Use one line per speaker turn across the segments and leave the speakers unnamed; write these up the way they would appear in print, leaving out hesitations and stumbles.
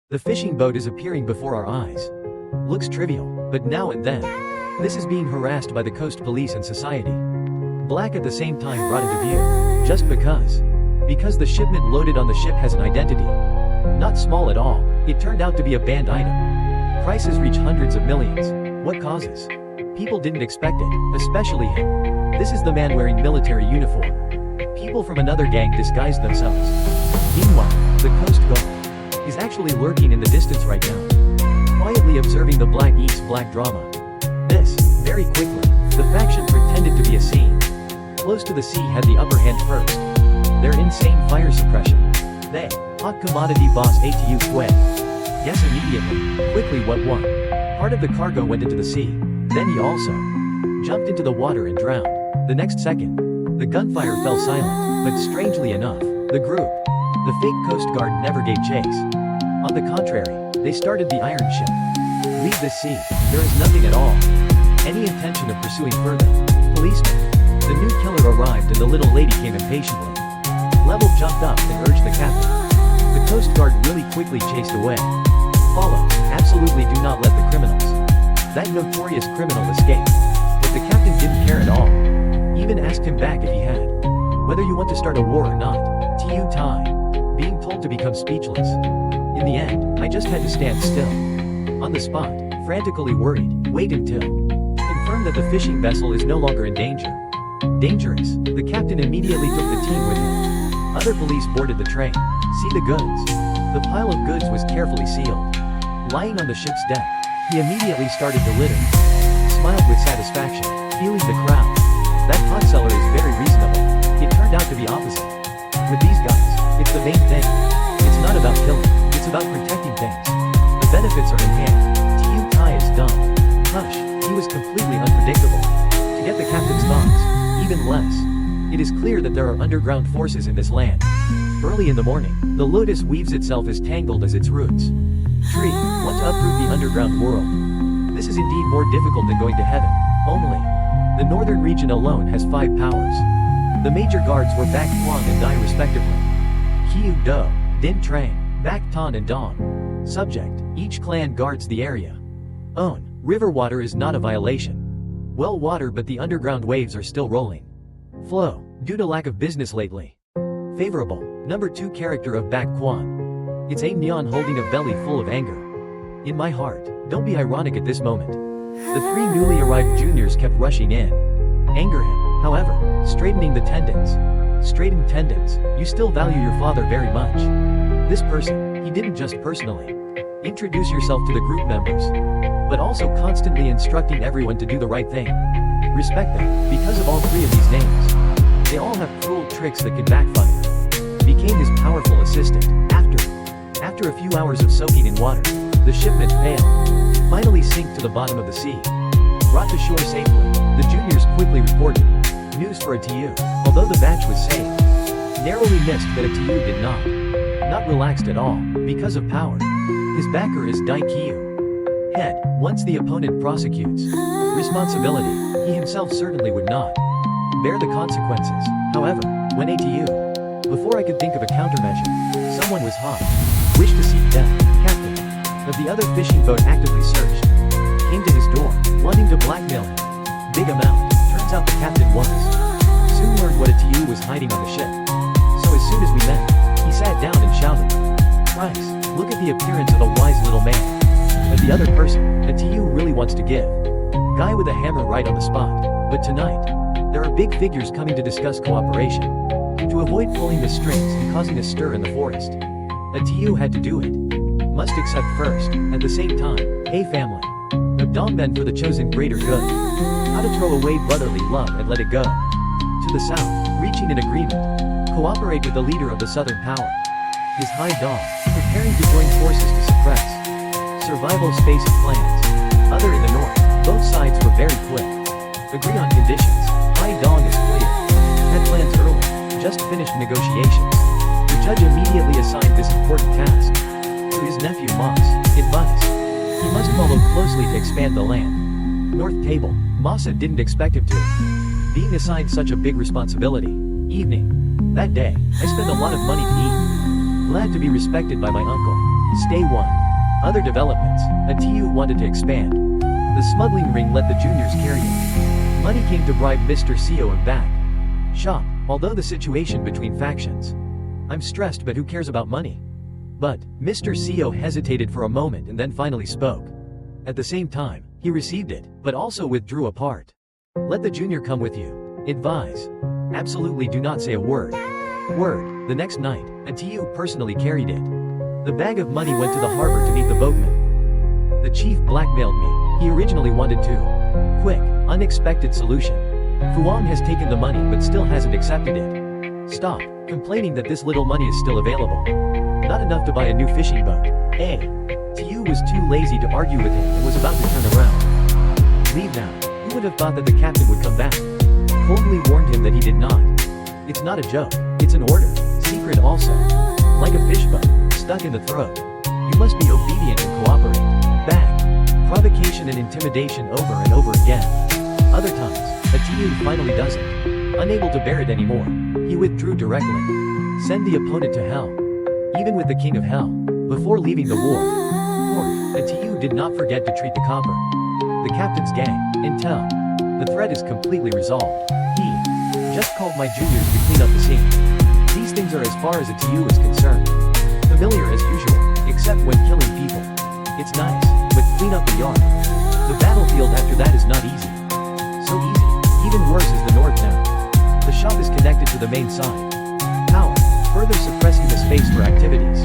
The fishing boat is appearing before our eyes. Looks trivial, but now and then, this is being harassed by the coast police and society. Black at the same time brought into view, just because. Because the shipment loaded on the ship has an identity. Not small at all, it turned out to be a banned item. Prices reach hundreds of millions. What causes? People didn't expect it, especially him. This is the man wearing military uniform. People from another gang disguised themselves. Meanwhile, the Coast Guard is actually lurking in the distance right now, quietly observing the Black East Black drama. This, very quickly, the faction pretended to be a scene. Close to the sea had the upper hand first. Their insane fire suppression. They, hot commodity boss ATU quit. Guess immediately, quickly what won. Part of the cargo went into the sea. Then he also jumped into the water and drowned. The next second, the gunfire fell silent, but strangely enough, the group, the fake Coast Guard never gave chase. On the contrary, they started the iron ship. Leave the sea, there is nothing at all. Any intention of pursuing further. Policeman. The new killer arrived and the little lady came impatiently. Level jumped up and urged the captain. The Coast Guard really quickly chased away. Follow, absolutely do not let the criminals. That notorious criminal escaped. But the captain didn't care at all. Even asked him back if he had. Whether you want to start a war or not. TU tie. Being told to become speechless. In the end, I just had to stand still. On the spot, frantically worried, wait until. Confirmed that the fishing vessel is no longer in danger. Dangerous, the captain immediately took the team with him. Other police boarded the train. See the goods. The pile of goods was carefully sealed. Lying on the ship's deck, he immediately started to litter. Smiled with satisfaction, feeling the crowd. That pot seller is very reasonable. It turned out to be opposite. With these guys, it's the main thing. It's not about killing, it's about protecting things. The benefits are in hand. TU Tai is dumb. Hush, he was completely unpredictable. To get the captain's thoughts, even less. It is clear that there are underground forces in this land. Early in the morning, the lotus weaves itself as tangled as its roots. Tree, want to uproot the underground world. This is indeed more difficult than going to heaven. Only, the northern region alone has 5 powers. The major guards were Bac Quan and Dai respectively. Kiu Do, Din Trang, Bac Ton and Dong. Subject, each clan guards the area. Own, river water is not a violation. Well water but the underground waves are still rolling. Flow, due to lack of business lately. Favorable, number 2 character of Bac Quan. It's a neon holding a belly full of anger. In my heart, don't be ironic at this moment. The 3 newly arrived juniors kept rushing in. Anger him, however, straightening the tendons. Straightened tendons, you still value your father very much. This person, he didn't just personally introduce yourself to the group members, but also constantly instructing everyone to do the right thing. Respect them, because of all 3 of these names. They all have cruel tricks that can backfire. Became his powerful assistant. After a few hours of soaking in water, the shipment failed. Finally sank to the bottom of the sea. Brought to shore safely, the juniors quickly reported. News for a TU, although the batch was saved. Narrowly missed that a TU did not. Not relaxed at all, because of power. His backer is Dai Kiu. Head, once the opponent prosecutes. Responsibility, he himself certainly would not bear the consequences. However, when ATU, before I could think of a countermeasure, someone was hot. Wished to seek death. Captain of the other fishing boat actively searched. Came to his door, wanting to blackmail him. Big amount. Turns out the captain was. Soon learned what a TU was hiding on the ship. So as soon as we met, he sat down and shouted. Price, look at the appearance of a wise little man. But the other person, a TU really wants to give. Guy with a hammer right on the spot. But tonight, there are big figures coming to discuss cooperation. To avoid pulling the strings and causing a stir in the forest. A TU had to do it. Must accept first, at the same time, hey family. Of Dongmen for the chosen greater good. How to throw away brotherly love and let it go. To the south, reaching an agreement. Cooperate with the leader of the southern power. His high dog, preparing to join forces to suppress. Survival space of clans. Other in the north, both sides were very quick. Agree on conditions, high dog is clear. Had plans early, just finished negotiations. The judge immediately assigned this important task to his nephew Moss. Advice. He must follow closely to expand the land. North Table, Massa didn't expect him to. Being assigned such a big responsibility. Evening. That day, I spent a lot of money to eat. Glad to be respected by my uncle. Stay 1. Other developments. A TU wanted to expand. The smuggling ring let the juniors carry it. Money came to bribe Mr. CO and back shop, although the situation between factions. I'm stressed, but who cares about money? But Mr. CO hesitated for a moment and then finally spoke. At the same time, he received it, but also withdrew apart. Let the junior come with you. Advise. Absolutely do not say a word. Word. The next night, a TU personally carried it. The bag of money went to the harbor to meet the boatman. The chief blackmailed me. He originally wanted to. Quick, unexpected solution. Fuang has taken the money but still hasn't accepted it. Stop complaining that this little money is still available. Not enough to buy a new fishing boat. TU was too lazy to argue with him and was about to turn around. Leave now. Who would have thought that the captain would come back? Coldly warned him that he did not. It's not a joke. It's an order. Secret also. Like a fish bone, stuck in the throat. You must be obedient and cooperate. Bang. Provocation and intimidation over and over again. Other times, a TU finally doesn't. Unable to bear it anymore, he withdrew directly. Send the opponent to hell. Even with the king of hell. Before leaving the war. Fourth, a TU did not forget to treat the copper. The captain's gang, intel. The threat is completely resolved. He just called my juniors to clean up the scene. These things are as far as a TU is concerned. Familiar as usual, except when killing people. It's nice, but clean up the yard. The battlefield after that is not easy. So easy, even worse is the north now. The shop is connected to the main side. Power, further suppressing the space for activities.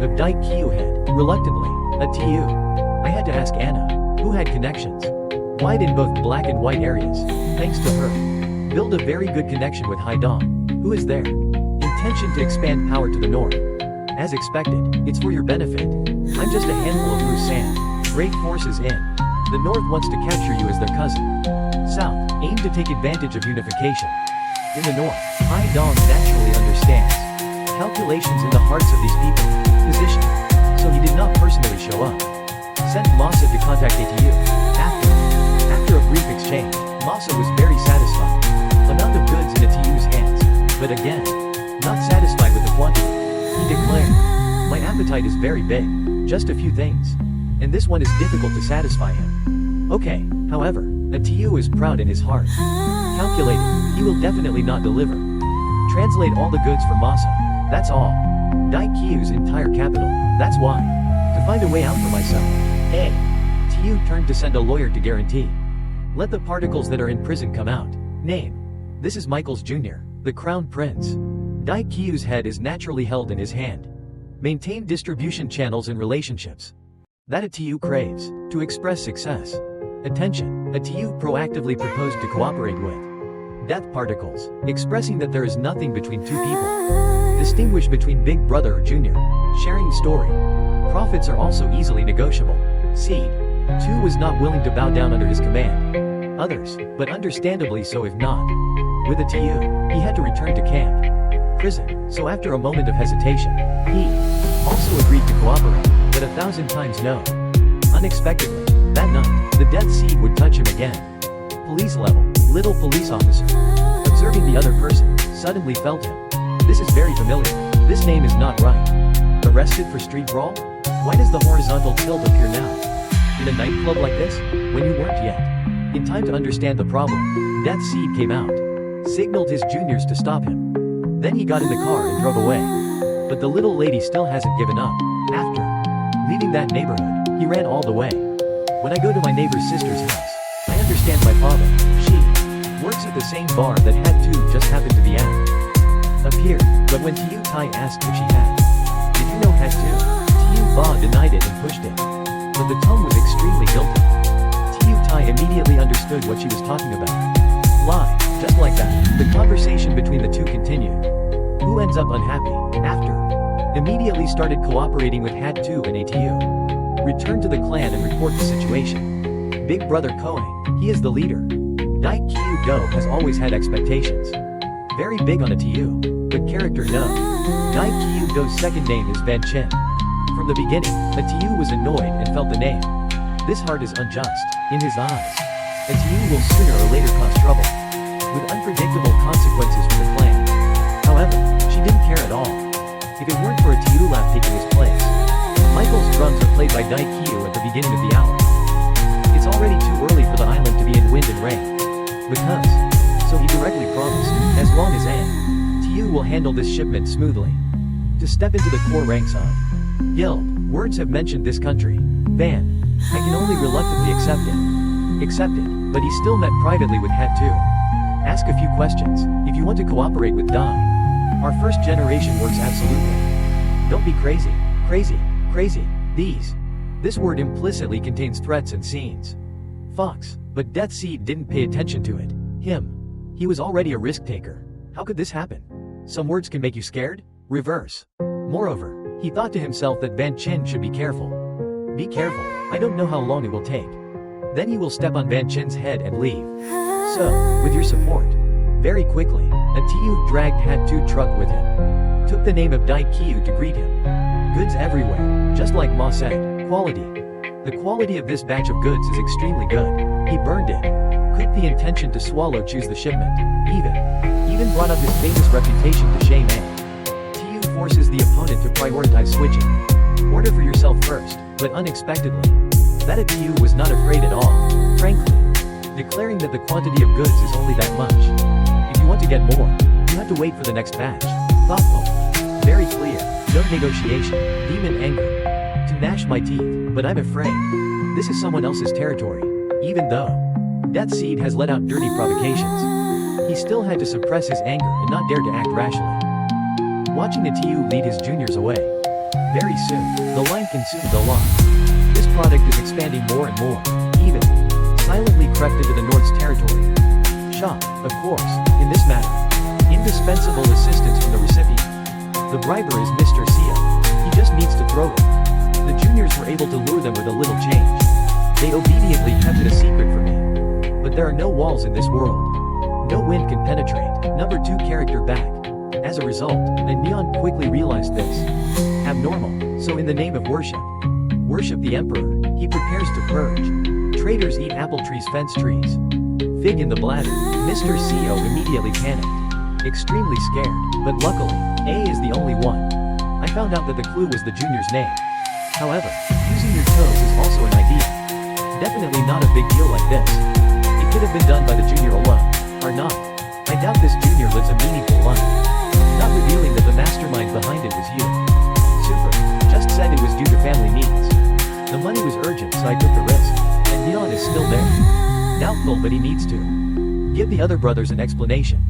A Dike Kyu head, reluctantly, a TU. I had to ask Anna, who had connections. Wide in both black and white areas, thanks to her. Build a very good connection with Haidong, who is there. Intention to expand power to the north. As expected, it's for your benefit. I'm just a handful of loose sand. Great forces in. The north wants to capture you as their cousin. South, aim to take advantage of unification. In the north, Haidong naturally understands. Calculations in the hearts of these people. Position. So he did not personally show up. Sent Masa to contact ATU. After a brief exchange, Masa was very satisfied. Amount of goods in ATU's hands. But again, not satisfied with the quantity. He declared, my appetite is very big. Just a few things. And this one is difficult to satisfy him. Okay, however, a TU is proud in his heart. Calculating, he will definitely not deliver. Translate all the goods for Masa. That's all. Daikyu's entire capital. That's why. To find a way out for myself. TU turned to send a lawyer to guarantee. Let the particles that are in prison come out. Name. This is Michael's Jr., the Crown Prince. Daikyu's head is naturally held in his hand. Maintain distribution channels and relationships. That a TU craves, to express success. Attention, a TU proactively proposed to cooperate with. Death particles, expressing that there is nothing between two people. Distinguish between big brother or junior. Sharing story. Profits are also easily negotiable. Seed. Tu was not willing to bow down under his command. Others, but understandably so if not. With a TU, he had to return to camp. Prison, so after a moment of hesitation, he also agreed to cooperate, but 1,000 times no. Unexpectedly, that night, the death seed would touch him again. Police level, little police officer. Observing the other person, suddenly felt him. This is very familiar. This name is not right. Arrested for street brawl? Why does the horizontal tilt appear now? In a nightclub like this? When you weren't yet. In time to understand the problem, Death Seed came out. Signaled his juniors to stop him. Then he got in the car and drove away. But the little lady still hasn't given up. After leaving that neighborhood, he ran all the way. When I go to my neighbor's sister's house, I understand my father. She works at the same bar that had to just happened to be at. Appeared, but when Tiu Tai asked if she had. Did you know had to? Tiu Ba denied it and pushed it. But the tone was extremely guilty. Tiu Tai immediately understood what she was talking about. Lie, just like that, the conversation between the two continued. Who ends up unhappy? After. Immediately started cooperating with Had 2 and ATU. Returned to the clan and report the situation. Big brother Koang, he is the leader. Dai Kyu Do has always had expectations. Very big on a TU, but character no. Dai Kyu Do's second name is Van Chin. From the beginning, a TU was annoyed and felt the name. This heart is unjust, in his eyes. A TU will sooner or later cause trouble. With unpredictable consequences for the clan. However, she didn't care at all. If it weren't for a TU lap taking his place, Michael's drums are played by Daikyu at the beginning of the hour. It's already too early for the island to be in wind and rain. Because. So he directly promised, as long as TU will handle this shipment smoothly. To step into the core ranks of Guild, words have mentioned this country. Van. I can only reluctantly accept it. Accepted, but he still met privately with Hat 2. Ask a few questions, if you want to cooperate with Dai. Our first generation works absolutely. Don't be crazy, crazy. This word implicitly contains threats and scenes. Fox, but Death Seed didn't pay attention to it. He was already a risk taker. How could this happen? Some words can make you scared? Reverse. Moreover, he thought to himself that Van Chin should be careful. Be careful, I don't know how long it will take. Then he will step on Van Chin's head and leave. So, with your support. Very quickly, a TU dragged Hat 2 truck with him. Took the name of Daikyu to greet him. Goods everywhere, just like Ma said, quality. The quality of this batch of goods is extremely good. He burned it. Cooked the intention to choose the shipment. Even brought up his famous reputation to shame A. TU forces the opponent to prioritize switching. Order for yourself first, but unexpectedly. That a TU was not afraid at all, frankly. Declaring that the quantity of goods is only that much. If you want to get more, you have to wait for the next batch. Thoughtful. Very clear. No negotiation. Demon anger. To gnash my teeth, but I'm afraid. This is someone else's territory. Even though Death Seed has let out dirty provocations, he still had to suppress his anger and not dare to act rashly. Watching the TU lead his juniors away. Very soon, the line consumed the lot. This product is expanding more and more. Even silently crept into the North's territory. Shock, of course, in this matter. Indispensable assistance from the recipient. The briber is Mr. Sia. He just needs to throw it. The juniors were able to lure them with a little change. They obediently kept it a secret from me. But there are no walls in this world. No wind can penetrate. Number 2 character back. As a result, the Neon quickly realized this. Abnormal, so in the name of worship the Emperor, he prepares to purge. Traitors eat apple trees, fence trees. Fig in the bladder. Mr. CO immediately panicked. Extremely scared, but luckily, A is the only one. I found out that the clue was the junior's name. However, using your toes is also an idea. Definitely not a big deal like this. It could have been done by the junior alone, or not. I doubt this junior lives a meaningful life. Not revealing that the mastermind behind it was you. Super. Just said it was due to family needs. The money was urgent, so I took the risk. And Neon is still there. Doubtful, but he needs to give the other brothers an explanation.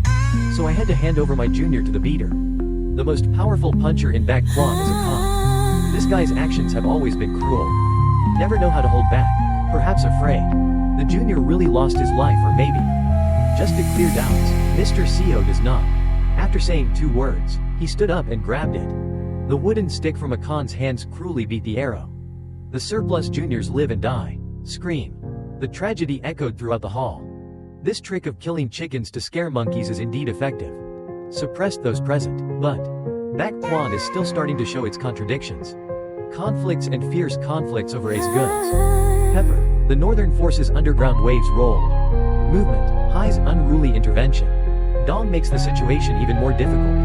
So I had to hand over my junior to the beater. The most powerful puncher in Back Kwan is a con. This guy's actions have always been cruel. Never know how to hold back. Perhaps afraid. The junior really lost his life, or maybe. Just to clear doubts, Mr. CO does not. After saying 2 words, he stood up and grabbed it. The wooden stick from a Khan's hands cruelly beat the arrow. The surplus juniors live and die. Scream. The tragedy echoed throughout the hall. This trick of killing chickens to scare monkeys is indeed effective. Suppressed those present, but Back Kwan is still starting to show its contradictions. Conflicts and fierce conflicts over A's goods. Pepper, the Northern Forces underground waves rolled. Movement, Hai's unruly intervention. Dong makes the situation even more difficult.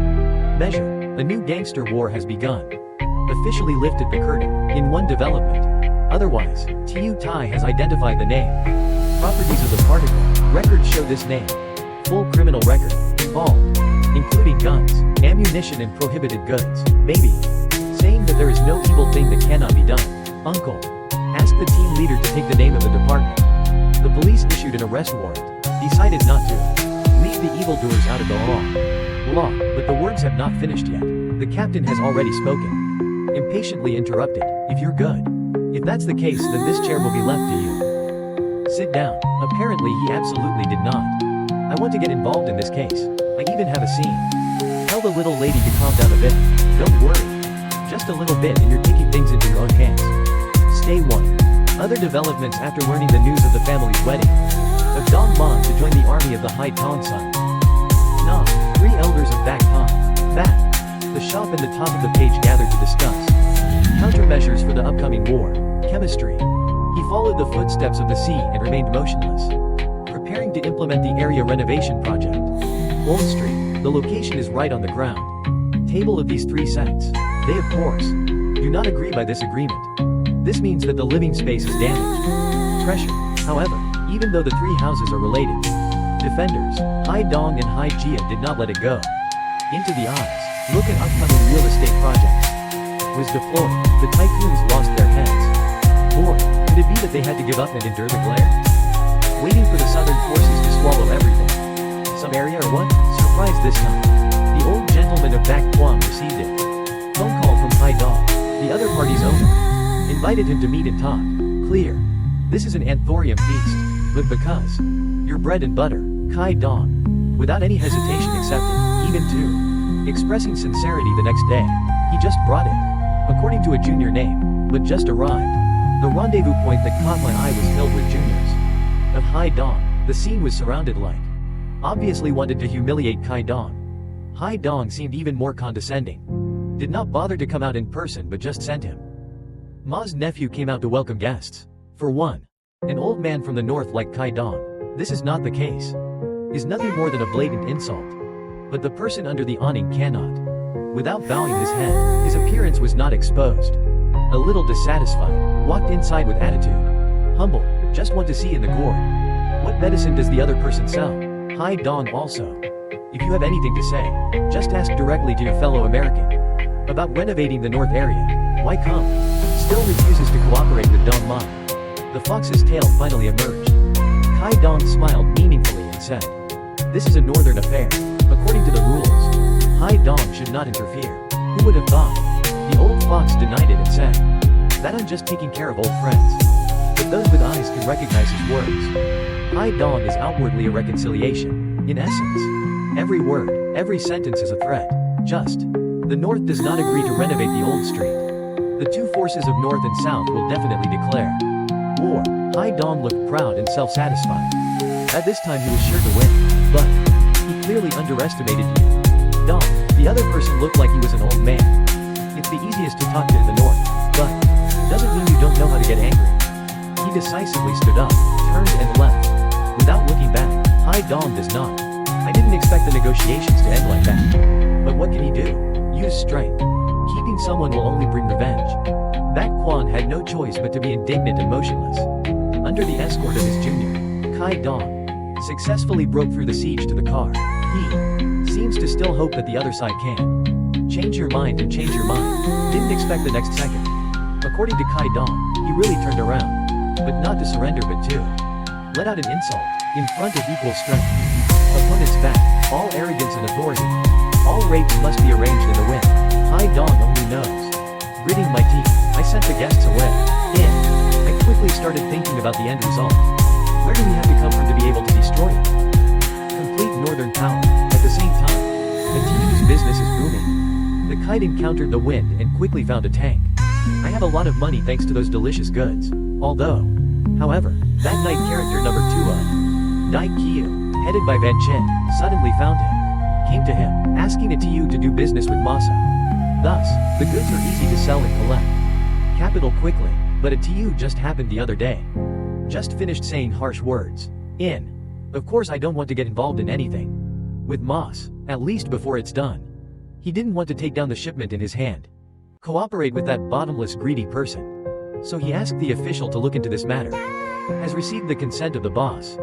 Measure, a new gangster war has begun. Officially lifted the curtain, in one development. Otherwise, TU Tai has identified the name. Properties of the particle, records show this name. Full criminal record, involved. Including guns, ammunition and prohibited goods, maybe. Saying that there is no evil thing that cannot be done. Uncle. Ask the team leader to take the name of the department. The police issued an arrest warrant. Decided not to leave the evildoers out of the law. But the words have not finished yet. The captain has already spoken. Impatiently interrupted. If you're good. If that's the case, then this chair will be left to you. Sit down. Apparently he absolutely did not. I want to get involved in this case. I even have a scene. Tell the little lady to calm down a bit. Don't worry. Just a little bit and you're taking things into your own hands. Stay 1. Other developments after learning the news of the family's wedding. Of Dong Mon to join the army of the Hai Tong Sun. Nah, 3 elders of Back Tong. Back. The shop and the top of the page gathered to discuss countermeasures for the upcoming war. Chemistry. He followed the footsteps of the sea and remained motionless. Preparing to implement the area renovation project. Wall Street. The location is right on the ground. Table of these 3 sets. They of course do not agree by this agreement. This means that the living space is damaged. Treasure. However, even though the three houses are related, defenders, Hai Dong and Hai Jia did not let it go. Into the eyes, look at upcoming real estate projects. Was deployed, the tycoons lost their heads. Or, could it be that they had to give up and endure the glare? Waiting for the southern forces to swallow everything. Some area or what? Surprise this time. The old gentleman of Back Guam received it. Phone call from Hai Dong, the other party's owner. Invited him to meet and talk. Clear. This is an anthurium feast, but because your bread and butter, Kai Dong, without any hesitation accepted, even to expressing sincerity the next day, he just brought it. According to a junior name, but just arrived. The rendezvous point that caught my eye was filled with juniors. Of Hai Dong, the scene was surrounded like. Obviously wanted to humiliate Kai Dong. Hai Dong seemed even more condescending. Did not bother to come out in person but just sent him. Ma's nephew came out to welcome guests. For one, an old man from the north like Kai Dong, this is not the case. Is nothing more than a blatant insult. But the person under the awning cannot. Without bowing his head, his appearance was not exposed. A little dissatisfied, walked inside with attitude. Humble, just want to see in the gourd. What medicine does the other person sell? Hai Dong also. If you have anything to say, just ask directly to your fellow American. About renovating the north area. Why come? Still refuses to cooperate with Dong Ma. The fox's tail finally emerged. Kai Dong smiled meaningfully and said, "This is a northern affair. According to the rules, Hai Dong should not interfere." Who would have thought? The old fox denied it and said, "That I'm just taking care of old friends." But those with eyes can recognize his words. Hai Dong is outwardly a reconciliation. In essence, every word, every sentence is a threat. Just. The North does not agree to renovate the old street. The two forces of North and South will definitely declare war. Hai Dong looked proud and self-satisfied. At this time he was sure to win. But he clearly underestimated you. Dong, the other person looked like he was an old man. It's the easiest to talk to in the North, but doesn't mean you don't know how to get angry. He decisively stood up, turned and left. Without looking back, Hai Dong does not. I didn't expect the negotiations to end like that. But what can he do? Use strength. Keeping someone will only bring revenge. Baek Kwan had no choice but to be indignant and motionless. Under the escort of his junior, Kai Dong successfully broke through the siege to the car. He seems to still hope that the other side can change your mind and change your mind. Didn't expect the next second. According to Kai Dong, he really turned around. But not to surrender but to let out an insult in front of equal strength. Opponent's back, all arrogance and authority. All rapes must be arranged in the wind. Hai Dong only knows. Gritting my teeth, I sent the guests away. I quickly started thinking about the end result. Where do we have to come from to be able to destroy it? Complete northern power. At the same time, the team's business is booming. The kite encountered the wind and quickly found a tank. I have a lot of money thanks to those delicious goods. Although, however, that night character number 2 of Dai Kyu, headed by Van Chin, suddenly found him. Came to him, asking a TU to do business with Masa. Thus, the goods are easy to sell and collect. Capital quickly, but a TU just happened the other day. Just finished saying harsh words. Of course I don't want to get involved in anything. With Mas, at least before it's done. He didn't want to take down the shipment in his hand. Cooperate with that bottomless greedy person. So he asked the official to look into this matter. Has received the consent of the boss.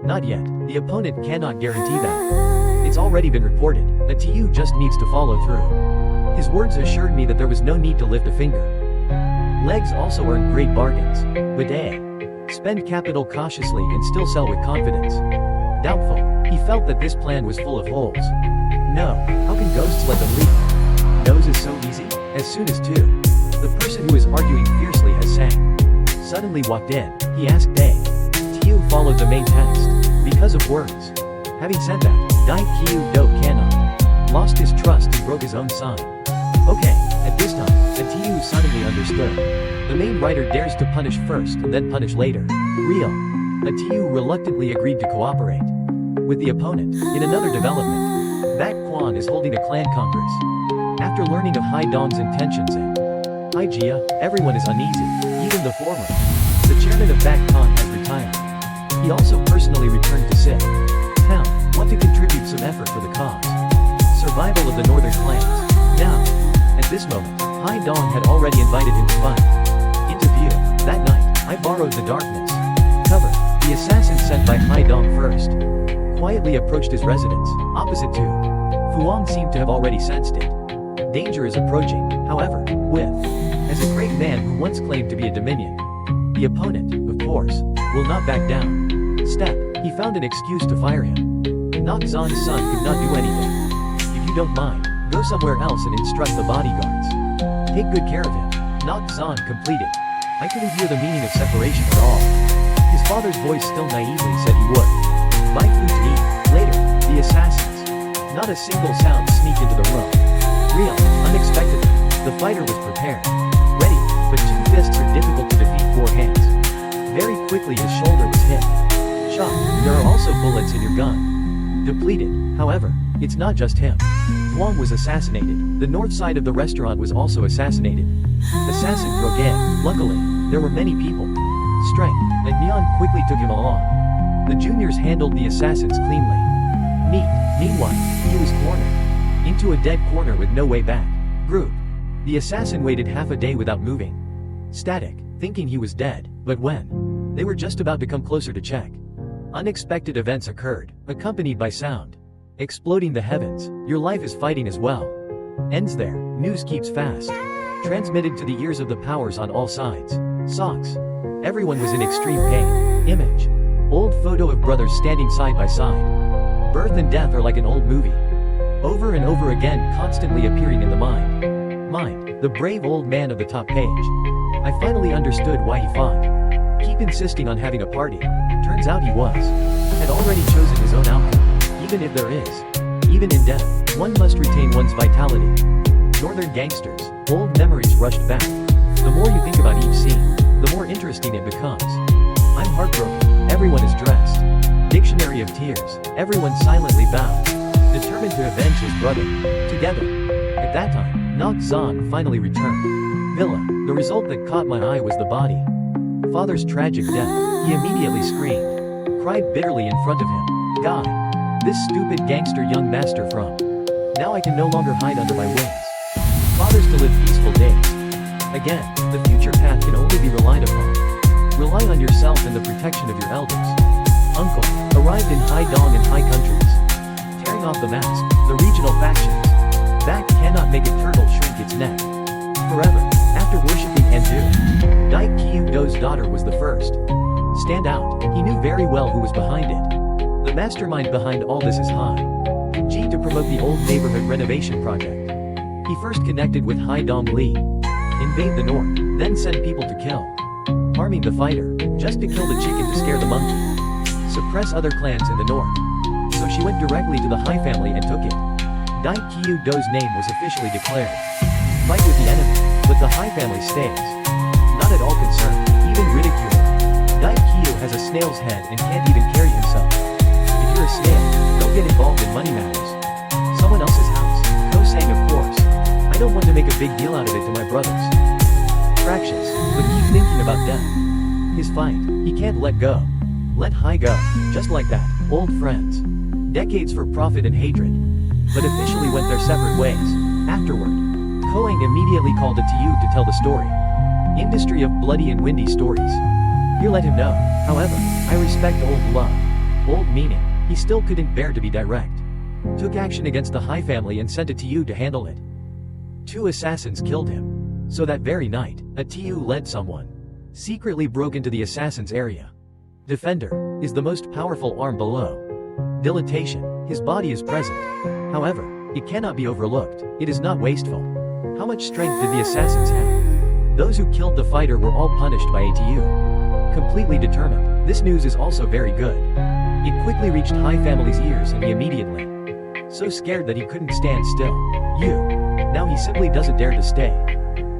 Not yet, the opponent cannot guarantee that. It's already been reported, a TU just needs to follow through. His words assured me that there was no need to lift a finger. Legs also earn great bargains, but spend capital cautiously and still sell with confidence. Doubtful, he felt that this plan was full of holes. No, how can ghosts let them leave? Nose is so easy, as soon as 2. The person who is arguing fiercely has sang. Suddenly walked in, he asked Day. TU followed the main text, because of words. Having said that, Dai Kyu Do cannot. Lost his trust and broke his own sign. Okay, at this time, the TU suddenly understood. The main writer dares to punish first and then punish later. Real. A TU reluctantly agreed to cooperate with the opponent. In another development, Baek Kwan is holding a clan congress. After learning of Hai Dong's intentions and Hai Jia, everyone is uneasy, even the former. The chairman of Baek Kwan has retired. He also personally returned to sit. Want to contribute some effort for the cause. Survival of the northern clans. Now, at this moment, Hai Dong had already invited him to fight. Interview. That night, I borrowed the darkness. Cover. The assassin sent by Hai Dong first quietly approached his residence, opposite to Fuang seemed to have already sensed it. Danger is approaching, however, with, as a great man who once claimed to be a dominion. The opponent, of course, will not back down. Step. He found an excuse to fire him. Nok Zan's son could not do anything. If you don't mind, go somewhere else and instruct the bodyguards. Take good care of him. Nok Zan completed. I couldn't hear the meaning of separation at all. His father's voice still naively said he would buy food to eat. Later, the assassins. Not a single sound sneaked into the room. Real, unexpectedly, the fighter was prepared. Ready, but two fists are difficult to defeat four hands. Very quickly his shoulder was hit. Shock, there are also bullets in your gun. Depleted, however, it's not just him. Wang was assassinated. The north side of the restaurant was also assassinated. Assassin broke in. Luckily, there were many people. Strength, and Neon quickly took him along. The juniors handled the assassins cleanly. Meanwhile, he was cornered into a dead corner with no way back. Group. The assassin waited half a day without moving. Static, thinking he was dead, but when they were just about to come closer to check, unexpected events occurred, accompanied by sound exploding the heavens. Your life is fighting as well. Ends there. News keeps fast. Transmitted to the ears of the powers on all sides. Socks. Everyone was in extreme pain. Image. Old photo of brothers standing side by side. Birth and death are like an old movie. Over and over again, constantly appearing in the mind. The brave old man of the top page. I finally understood why he fought. Keep insisting on having a party. Turns out he had already chosen his own outcome. Even if there is, even in death, one must retain one's vitality. Northern gangsters, old memories rushed back. The more you think about each scene, the more interesting it becomes. I'm heartbroken, everyone is dressed. Dictionary of tears, everyone silently bows, determined to avenge his brother. Together. At that time, Nok Zan finally returned. Villa, the result that caught my eye was the body. Father's tragic death. He immediately screamed, cried bitterly in front of him. God. This stupid gangster young master from. Now I can no longer hide under my wings. Fathers to live peaceful days. Again, the future path can only be relied upon. Rely on yourself and the protection of your elders. Uncle, arrived in Hai Dong and Hai countries. Tearing off the mask, the regional factions. Back cannot make a turtle shrink its neck. Forever, after worshipping Handu. Dai Qiu Do's daughter was the first. Stand out, he knew very well who was behind it. The mastermind behind all this is Hai Ji to promote the old neighborhood renovation project. He first connected with Hai Dong Li. Invade the north, then send people to kill. Harming the fighter, just to kill the chicken to scare the monkey. Suppress other clans in the north. So she went directly to the Hai family and took it. Dai Qiu Do's name was officially declared. Fight with the enemy, but the Hai family stays. Not at all concerned, even ridiculed. Dai Qiu has a snail's head and can't even carry himself. If you're a snail, don't get involved in money matters. Someone else's house. Ko sang of course. I don't want to make a big deal out of it to my brothers. Fractious, but keep thinking about death. His fight, he can't let go. Let Hai go, just like that, old friends. Decades for profit and hatred. But officially went their separate ways. Afterward, Koang immediately called it to you to tell the story. Industry of bloody and windy stories. Here let him know, however, I respect old love. Old meaning. He still couldn't bear to be direct. Took action against the Hai family and sent a TU to handle it. 2 assassins killed him. So that very night, a TU led someone. Secretly broke into the assassin's area. Defender is the most powerful arm below. Dilatation, his body is present. However, it cannot be overlooked, it is not wasteful. How much strength did the assassins have? Those who killed the fighter were all punished by a TU. Completely determined, this news is also very good. It quickly reached Hai family's ears and he immediately. So scared that he couldn't stand still. Now he simply doesn't dare to stay.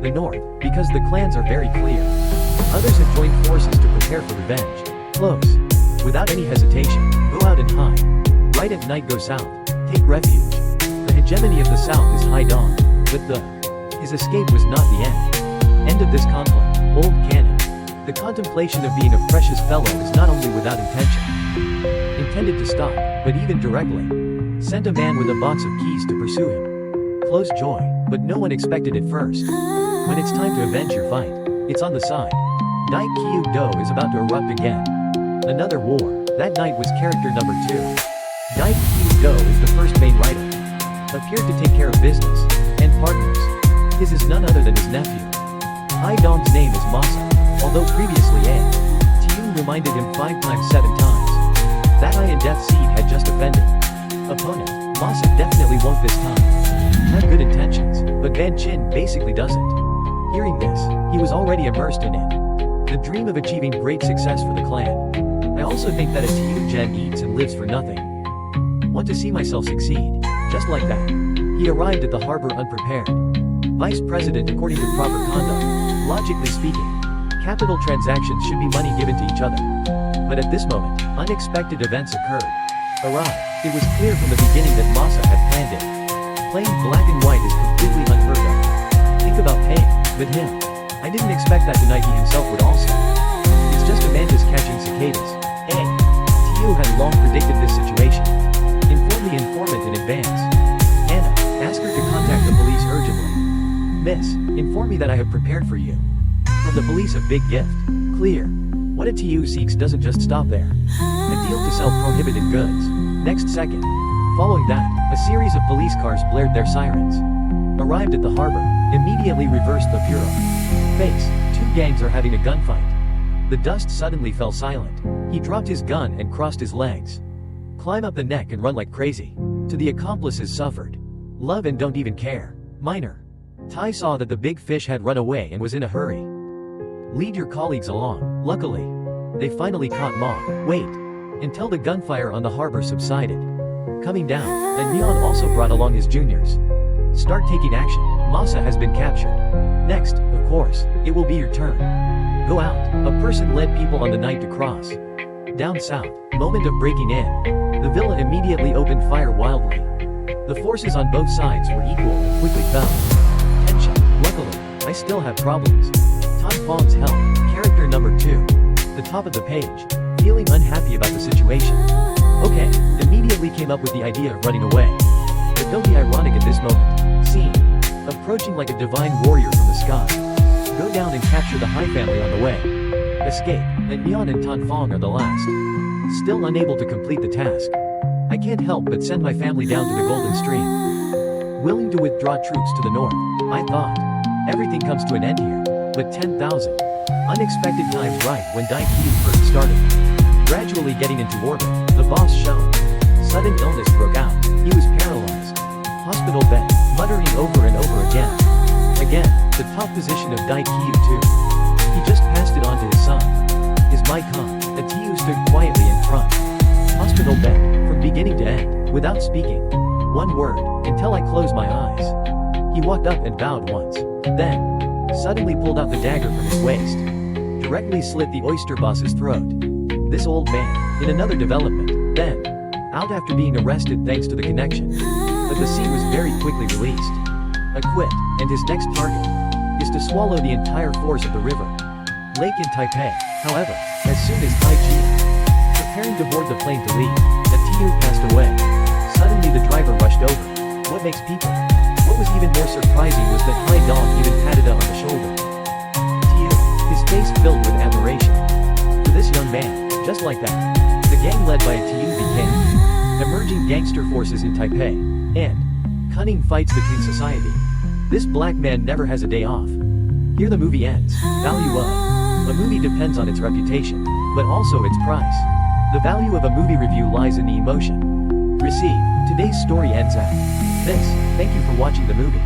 The north, because the clans are very clear. Others have joined forces to prepare for revenge. Close. Without any hesitation, go out and hide. Right at night go south. Take refuge. The hegemony of the south is Hai Dong. But his escape was not the end. End of this conflict. Old canon. The contemplation of being a precious fellow is not only without intention. Intended to stop, but even directly. Sent a man with a box of keys to pursue him. Close joy. but no one expected it first. When it's time to avenge your fight, it's on the side. Night Kyudo is about to erupt again. Another war. That night was character number 2. Night Kyudo is the first main writer. Appeared to take care of business and partners. His is none other than his nephew. Hai Dong's name is Masa, although previously A. Tiyu reminded him 5 times 7 times. That Iron Death Seed had just offended. Opponent, Masa definitely won't this time. Had good intentions, but Van Chin basically doesn't. Hearing this, he was already immersed in it. The dream of achieving great success for the clan. I also think that a Tiyu Gen eats and lives for nothing. Want to see myself succeed. Just like that. He arrived at the harbor unprepared. Vice President according to proper conduct. Logically speaking, capital transactions should be money given to each other. But at this moment, unexpected events occurred. Arrived. It was clear from the beginning that Masa had planned it. Playing black and white is completely unheard of. Think about paying with him. I didn't expect that tonight he himself would also. It's just a mantis catching cicadas. A. Tiyu had long predicted this situation. Inform the informant in advance. Anna, ask her to contact the police urgently. Miss, inform me that I have prepared for you. From the police a big gift. Clear. What a Tiyu seeks doesn't just stop there. A deal to sell prohibited goods. Next second. Following that, a series of police cars blared their sirens. Arrived at the harbor, immediately reversed the bureau. Face, 2 gangs are having a gunfight. The dust suddenly fell silent. He dropped his gun and crossed his legs. Climb up the neck and run like crazy. To the accomplices suffered. Love and don't even care. Minor. Tai saw that the big fish had run away and was in a hurry. Lead your colleagues along. Luckily, they finally caught Ma. Wait. Until the gunfire on the harbor subsided. Coming down, and Neon also brought along his juniors. Start taking action. Masa has been captured. Next, of course, it will be your turn. Go out. A person led people on the night to cross. Down south, moment of breaking in. The villa immediately opened fire wildly. The forces on both sides were equal and quickly fell. Tension. Luckily, I still have problems. Tan Fong's help. Character number 2. The top of the page. Feeling unhappy about the situation. Okay, immediately came up with the idea of running away. But don't be ironic at this moment. Scene. Approaching like a divine warrior from the sky. Go down and capture the Hai family on the way. Escape, and Neon and Tan Fong are the last. Still unable to complete the task. I can't help but send my family down to the Golden Stream. Willing to withdraw troops to the north, I thought. Everything comes to an end here. But 10,000. Unexpected times right when Daikyu first started. Gradually getting into orbit, the boss shone. Sudden illness broke out. He was paralyzed. Hospital bed, muttering over and over again. Again, the top position of Daikyu too. He just passed it on to his son. His Maikon, a Tiyu stood quietly in front. Hospital bed, from beginning to end, without speaking. One word, until I closed my eyes. He walked up and bowed once. Then, suddenly pulled out the dagger from his waist. Directly slit the oyster boss's throat. This old man, in another development, then, out after being arrested thanks to the connection. But the sea was very quickly released. Acquit, and his next target is to swallow the entire force of the river. Lake in Taipei, however, as soon as Tai Chi, preparing to board the plane to leave, a Tiyu passed away. Suddenly the driver rushed over. What makes people? What was even more surprising was that Hai Dong even patted her on the shoulder. Tiyu, his face filled with admiration. For this young man, just like that, the gang led by a Tiyu became emerging gangster forces in Taipei, and cunning fights between society. This black man never has a day off. Here the movie ends. Value of a movie depends on its reputation, but also its price. The value of a movie review lies in the emotion. Receive. Today's story ends at this. Thank you for watching the movie.